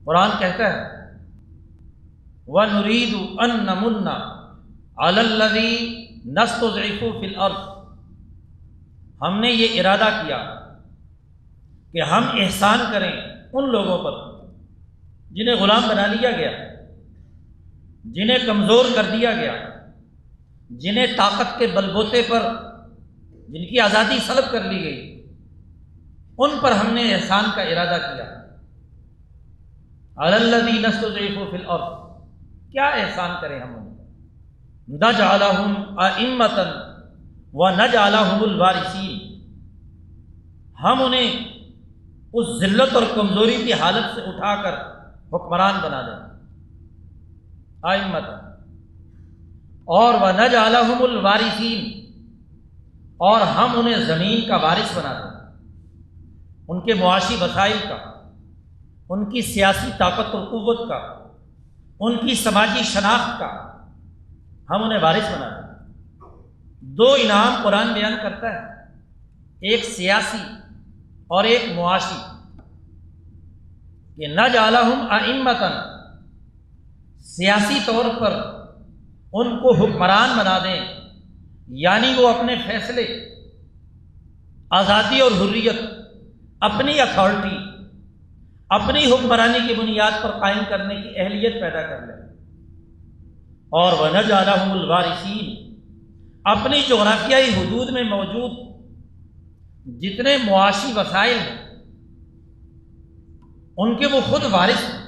قرآن کہتا ہے وَنُرِيدُ أَن نَّمُنَّ عَلَى الَّذِي نَسْتُضْعِفُ فِي الْأَرْضِ، ہم نے یہ ارادہ کیا کہ ہم احسان کریں ان لوگوں پر جنہیں غلام بنا لیا گیا، جنہیں کمزور کر دیا گیا، جنہیں طاقت کے بل بوتے پر جن کی آزادی سلب کر لی گئی، ان پر ہم نے احسان کا ارادہ کیا۔ عَلَى الَّذِي نَسْتُضْعِفُ فِي الْأَرْضِ، کیا احسان کریں ہم انہیں؟ نَجْعَلَهُمْ أَئِمَّةً وَنَجْعَلَهُمُ الْوَارِثِينَ، ہم انہیں اس ذلت اور کمزوری کی حالت سے اٹھا کر حکمران بنا دیں، ائمۃ، اور وَنَجْعَلَهُمُ الْوَارِثِينَ، اور ہم انہیں زمین کا وارث بنا دیں، ان کے معاشی وسائل کا، ان کی سیاسی طاقت و قوت کا، ان کی سماجی شناخت کا ہم انہیں وارث بنا دیں۔ دو انعام قرآن بیان کرتا ہے، ایک سیاسی اور ایک معاشی، کہ نَجْعَلَهُمْ أَئِمَّةً، سیاسی طور پر ان کو حکمران بنا دیں، یعنی وہ اپنے فیصلے، آزادی اور حریت، اپنی اتھارٹی، اپنی حکمرانی کی بنیاد پر قائم کرنے کی اہلیت پیدا کر لیں، اور وَنَجْعَلَهُمُ الْوَارِثِينَ، اپنی جغرافیائی حدود میں موجود جتنے معاشی وسائل ہیں ان کے وہ خود وارث ہیں،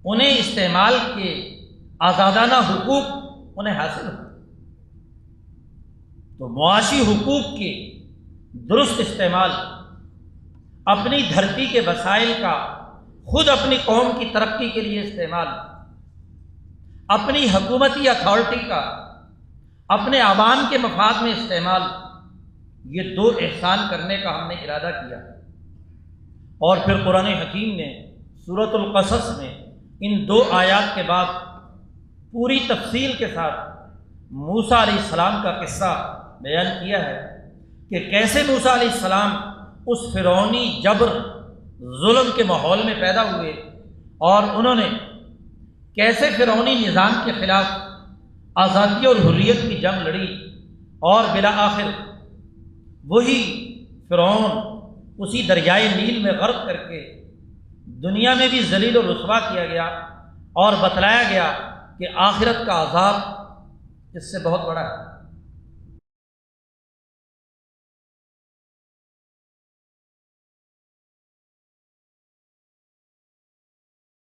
انہیں استعمال کے آزادانہ حقوق انہیں حاصل ہیں۔ تو معاشی حقوق کے درست استعمال، اپنی دھرتی کے وسائل کا خود اپنی قوم کی ترقی کے لیے استعمال، اپنی حکومتی اتھارٹی کا اپنے عوام کے مفاد میں استعمال، یہ دو احسان کرنے کا ہم نے ارادہ کیا۔ اور پھر قرآن حکیم نے سورۃ القصص میں ان دو آیات کے بعد پوری تفصیل کے ساتھ موسیٰ علیہ السلام کا قصہ بیان کیا ہے کہ کیسے موسیٰ علیہ السلام اس فرعونی جبر ظلم کے ماحول میں پیدا ہوئے، اور انہوں نے کیسے فرعونی نظام کے خلاف آزادی اور حریت کی جنگ لڑی، اور بالآخر وہی فرعون اسی دریائے نیل میں غرق کر کے دنیا میں بھی ذلیل و رسوا کیا گیا، اور بتلایا گیا کہ آخرت کا عذاب اس سے بہت بڑا ہے۔